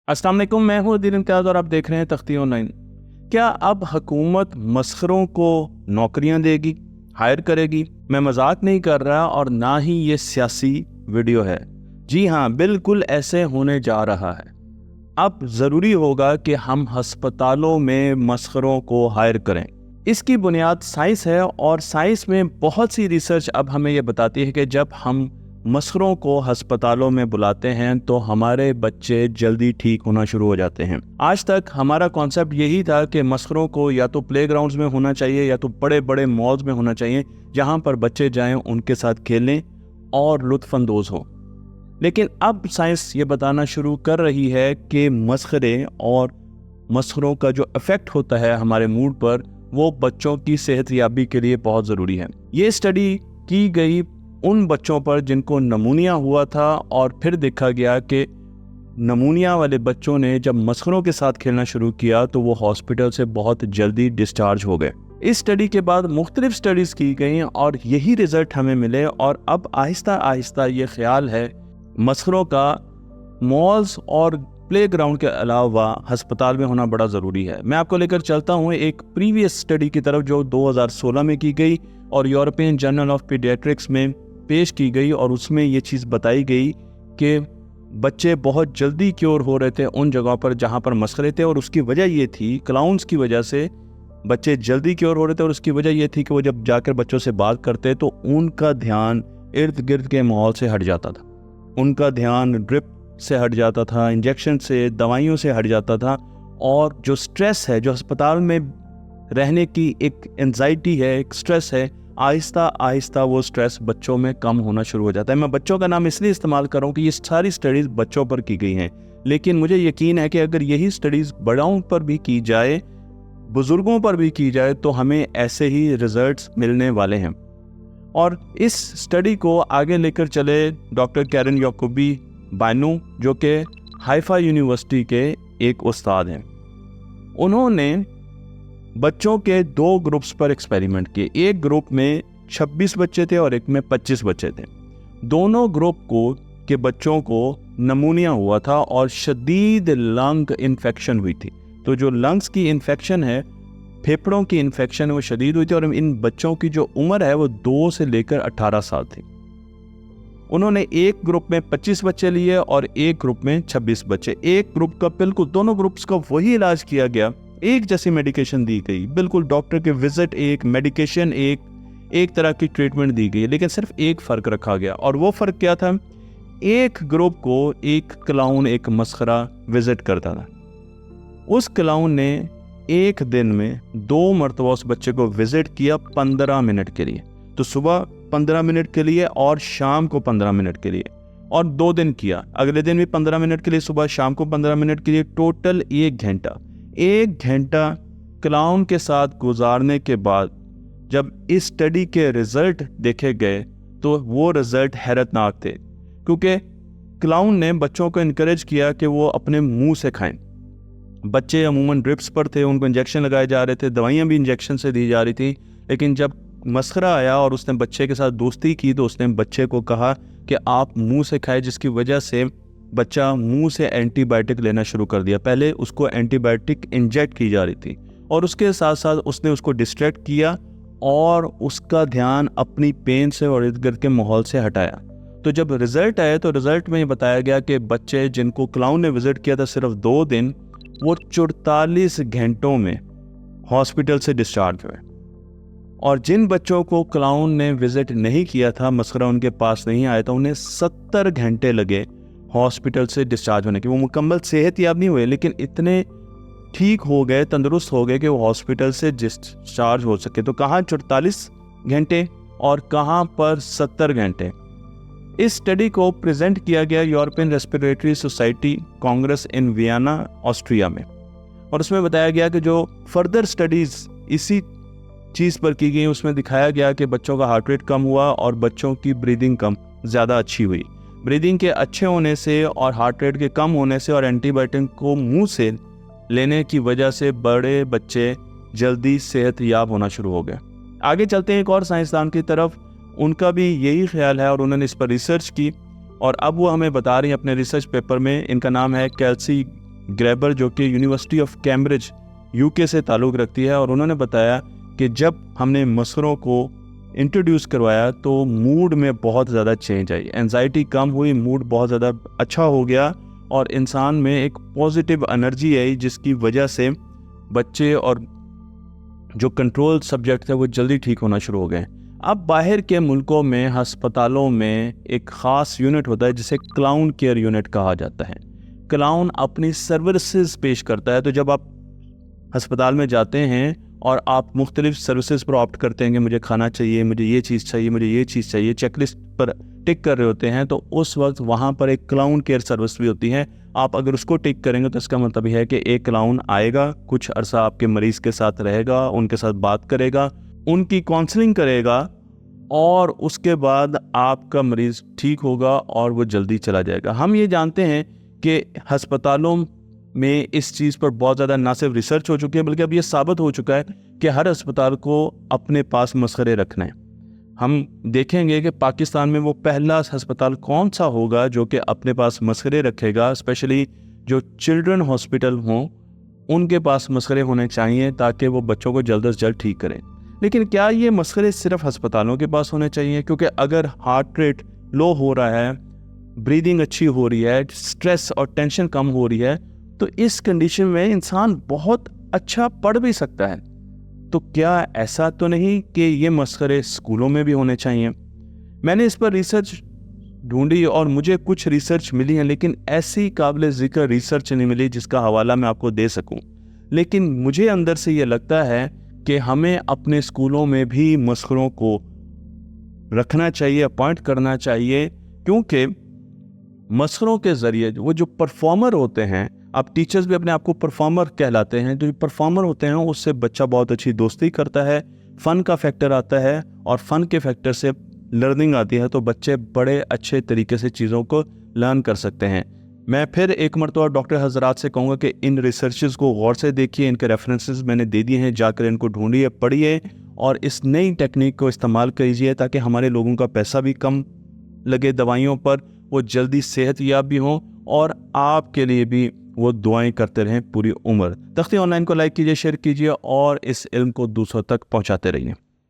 अस्सलाम वालेकुम, मैं हूँ दीन इम्तियाज़ और आप देख रहे हैं तख्ती ऑनलाइन। क्या अब हुकूमत मस्खरों को नौकरियां देगी, हायर करेगी? मैं मजाक नहीं कर रहा और ना ही ये सियासी वीडियो है। जी हाँ, बिल्कुल ऐसे होने जा रहा है। अब ज़रूरी होगा कि हम अस्पतालों में मस्खरों को हायर करें। इसकी बुनियाद साइंस है और साइंस में बहुत सी रिसर्च अब हमें ये बताती है कि जब हम मस्खरों को अस्पतालों में बुलाते हैं तो हमारे बच्चे जल्दी ठीक होना शुरू हो जाते हैं। आज तक हमारा कॉन्सेप्ट यही था कि मस्खरों को या तो प्लेग्राउंड्स में होना चाहिए या तो बड़े बड़े मॉल्स में होना चाहिए, जहां पर बच्चे जाएं, उनके साथ खेलें और लुत्फानंदोज हो। लेकिन अब साइंस ये बताना शुरू कर रही है कि मस्खरे और मस्खरों का जो इफेक्ट होता है हमारे मूड पर, वो बच्चों की सेहतयाबी के लिए बहुत ज़रूरी है। ये स्टडी की गई उन बच्चों पर जिनको नमूनिया हुआ था और फिर देखा गया कि नमूनिया वाले बच्चों ने जब मस्खरों के साथ खेलना शुरू किया तो वो हॉस्पिटल से बहुत जल्दी डिस्चार्ज हो गए। इस स्टडी के बाद मुख्तलिफ स्टडीज़ की गई और यही रिजल्ट हमें मिले और अब आहिस्ता आहिस्ता ये ख्याल है मस्खरों का मॉल्स और प्लेग्राउंड के अलावा अस्पताल में होना बड़ा ज़रूरी है। मैं आपको लेकर चलता हूँ एक प्रीवियस स्टडी की तरफ जो 2016 में की गई और यूरोपियन जर्नल ऑफ पीडियाट्रिक्स में पेश की गई, और उसमें ये चीज़ बताई गई कि बच्चे बहुत जल्दी क्योर हो रहे थे उन जगहों पर जहाँ पर मस्खरे थे, और उसकी वजह ये थी क्लाउन्स की वजह से बच्चे जल्दी क्योर हो रहे थे। और उसकी वजह ये थी कि वो जब जाकर बच्चों से बात करते तो उनका ध्यान इर्द गिर्द के माहौल से हट जाता था, उनका ध्यान ड्रिप से हट जाता था, इंजेक्शन से, दवाइयों से हट जाता था, और जो स्ट्रेस है, जो अस्पताल में रहने की एक एंजाइटी है, एक स्ट्रेस है, आहिस्ता आहिस्ता वो स्ट्रेस बच्चों में कम होना शुरू हो जाता है। मैं बच्चों का नाम इसलिए इस्तेमाल कर रहा हूँ कि ये सारी स्टडीज़ बच्चों पर की गई हैं, लेकिन मुझे यकीन है कि अगर यही स्टडीज़ बड़ों पर भी की जाए, बुज़ुर्गों पर भी की जाए, तो हमें ऐसे ही रिजल्ट्स मिलने वाले हैं। और इस स्टडी को आगे लेकर चले डॉक्टर कैरन याकूबी बानू, जो कि हाइफा यूनिवर्सिटी के एक उस्ताद हैं। उन्होंने बच्चों के 2 ग्रुप्स पर एक्सपेरिमेंट किए। एक ग्रुप में 26 बच्चे थे और एक में 25 बच्चे थे। दोनों ग्रुप के बच्चों को नमूनिया हुआ था और शदीद लंग इन्फेक्शन हुई थी। तो जो लंग्स की इन्फेक्शन है, फेफड़ों की इन्फेक्शन है, वो शदीद हुई थी, और इन बच्चों की जो उम्र है वो 2 से लेकर 18 साल थी। उन्होंने एक ग्रुप में 25 बच्चे लिए और एक ग्रुप में 26 बच्चे। एक ग्रुप का बिल्कुल दोनों ग्रुप्स का वही इलाज किया गया, एक जैसी मेडिकेशन दी गई, बिल्कुल डॉक्टर के विजिट एक, मेडिकेशन एक तरह की ट्रीटमेंट दी गई, लेकिन सिर्फ एक फ़र्क रखा गया। और वो फ़र्क क्या था? एक ग्रुप को एक क्लाउन, एक मस्खरा विजिट करता था। उस क्लाउन ने एक दिन में 2 मरतबा उस बच्चे को विजिट किया 15 मिनट के लिए। तो सुबह 15 मिनट के लिए और शाम को 15 मिनट के लिए, और 2 दिन किया। अगले दिन भी 15 मिनट के लिए, सुबह शाम को 15 मिनट के लिए, टोटल 1 घंटा। 1 घंटा क्लाउन के साथ गुजारने के बाद जब इस स्टडी के रिजल्ट देखे गए तो वो रिजल्ट हैरतनाक थे, क्योंकि क्लाउन ने बच्चों को इनकरेज किया कि वो अपने मुंह से खाएं। बच्चे अमूमन ड्रिप्स पर थे, उनको इंजेक्शन लगाए जा रहे थे, दवाइयाँ भी इंजेक्शन से दी जा रही थी, लेकिन जब मस्खरा आया और उसने बच्चे के साथ दोस्ती की तो उसने बच्चे को कहा कि आप मुंह से खाएं, जिसकी वजह से बच्चा मुंह से एंटीबायोटिक लेना शुरू कर दिया। पहले उसको एंटीबायोटिक इंजेक्ट की जा रही थी और उसके साथ साथ उसने उसको डिस्ट्रैक्ट किया और उसका ध्यान अपनी पेन से और इर्द गिर्द के माहौल से हटाया। तो जब रिजल्ट आया तो रिजल्ट में बताया गया कि बच्चे जिनको क्लाउन ने विजिट किया था सिर्फ 2 दिन, वो 44 घंटों में हॉस्पिटल से डिस्चार्ज हुए। और जिन बच्चों को क्लाउन ने विजिट नहीं किया था, मस्खरा उनके पास नहीं आया था, उन्हें 70 घंटे लगे हॉस्पिटल से डिस्चार्ज होने के। वो मुकम्मल सेहतयाब नहीं हुए, लेकिन इतने ठीक हो गए, तंदुरुस्त हो गए कि वो हॉस्पिटल से डिस्चार्ज हो सके। तो कहाँ 44 घंटे और कहाँ पर 70 घंटे। इस स्टडी को प्रेजेंट किया गया European respiratory society Congress in Vienna, Austria में, और उसमें बताया गया कि जो फर्दर स्टडीज़ इसी चीज़ पर की गई, उसमें दिखाया गया कि बच्चों का हार्ट रेट कम हुआ और बच्चों की ब्रीदिंग ज़्यादा अच्छी हुई। ब्रीदिंग के अच्छे होने से और हार्ट रेट के कम होने से और एंटीबायोटिक को मुंह से लेने की वजह से बड़े बच्चे जल्दी सेहतयाब होना शुरू हो गए। आगे चलते हैं एक और साइंसदान की तरफ, उनका भी यही ख्याल है और उन्होंने इस पर रिसर्च की और अब वो हमें बता रही हैं अपने रिसर्च पेपर में। इनका नाम है केल्सी ग्रेबर जो कि यूनिवर्सिटी ऑफ कैम्ब्रिज यूके से ताल्लुक़ रखती है, और उन्होंने बताया कि जब हमने मसखरों को इंट्रोड्यूस करवाया तो मूड में बहुत ज़्यादा चेंज आई, एंजाइटी कम हुई, मूड बहुत ज़्यादा अच्छा हो गया और इंसान में एक पॉजिटिव एनर्जी आई, जिसकी वजह से बच्चे और जो कंट्रोल सब्जेक्ट थे वो जल्दी ठीक होना शुरू हो गए। अब बाहर के मुल्कों में अस्पतालों में एक ख़ास यूनिट होता है जिसे क्लाउन केयर यूनिट कहा जाता है। क्लाउन अपनी सर्विसेज पेश करता है। तो जब आप अस्पताल में जाते हैं और आप मुख्तलिफ सर्विसेज पर ऑप्ट करते हैं कि मुझे खाना चाहिए, मुझे ये चीज़ चाहिए, मुझे ये चीज़ चाहिए, चेकलिस्ट पर टिक कर रहे होते हैं, तो उस वक्त वहाँ पर एक क्लाउन केयर सर्विस भी होती है। आप अगर उसको टिक करेंगे तो इसका मतलब यह है कि एक क्लाउन आएगा, कुछ अरसा आपके मरीज़ के साथ रहेगा, उनके साथ बात करेगा, उनकी काउंसलिंग करेगा और उसके बाद आपका मरीज़ ठीक होगा और वो जल्दी चला जाएगा। हम ये जानते हैं कि अस्पतालों में इस चीज़ पर बहुत ज़्यादा ना सिर्फ रिसर्च हो चुकी है, बल्कि अब ये साबित हो चुका है कि हर अस्पताल को अपने पास मसखरे रखना है। हम देखेंगे कि पाकिस्तान में वो पहला अस्पताल कौन सा होगा जो कि अपने पास मसखरे रखेगा, स्पेशली जो चिल्ड्रन हॉस्पिटल हों उनके पास मसखरे होने चाहिए ताकि वो बच्चों को जल्द से जल्द ठीक करें। लेकिन क्या ये मसखरे सिर्फ अस्पतालों के पास होने चाहिए? क्योंकि अगर हार्ट रेट लो हो रहा है, ब्रीदिंग अच्छी हो रही है, स्ट्रेस और टेंशन कम हो रही है, तो इस कंडीशन में इंसान बहुत अच्छा पढ़ भी सकता है। तो क्या ऐसा तो नहीं कि ये मसखरे स्कूलों में भी होने चाहिए? मैंने इस पर रिसर्च ढूंढी और मुझे कुछ रिसर्च मिली है, लेकिन ऐसी काबिल ज़िक्र रिसर्च नहीं मिली जिसका हवाला मैं आपको दे सकूं। लेकिन मुझे अंदर से ये लगता है कि हमें अपने स्कूलों में भी मसखरों को रखना चाहिए, अपॉइंट करना चाहिए, क्योंकि मसखरों के ज़रिए वो जो परफॉर्मर होते हैं, आप टीचर्स भी अपने आप को परफॉर्मर कहलाते हैं, जो परफॉर्मर होते हैं उससे बच्चा बहुत अच्छी दोस्ती करता है, फ़न का फैक्टर आता है और फ़न के फैक्टर से लर्निंग आती है, तो बच्चे बड़े अच्छे तरीके से चीज़ों को लर्न कर सकते हैं। मैं फिर एक मरतबा डॉक्टर हजरात से कहूँगा कि इन रिसर्चेस को गौर से देखिए, इनके रेफरेंसेस मैंने दे दिए हैं, जाकर इनको ढूंढिए, पढ़िए और इस नई टेक्निक को इस्तेमाल कीजिए ताकि हमारे लोगों का पैसा भी कम लगे दवाइयों पर, वो जल्दी सेहतयाब भी हों और आपके लिए भी वो दुआएं करते रहें पूरी उम्र। तख्ती ऑनलाइन को लाइक कीजिए, शेयर कीजिए और इस इल्म को दूसरों तक पहुँचाते रहिए।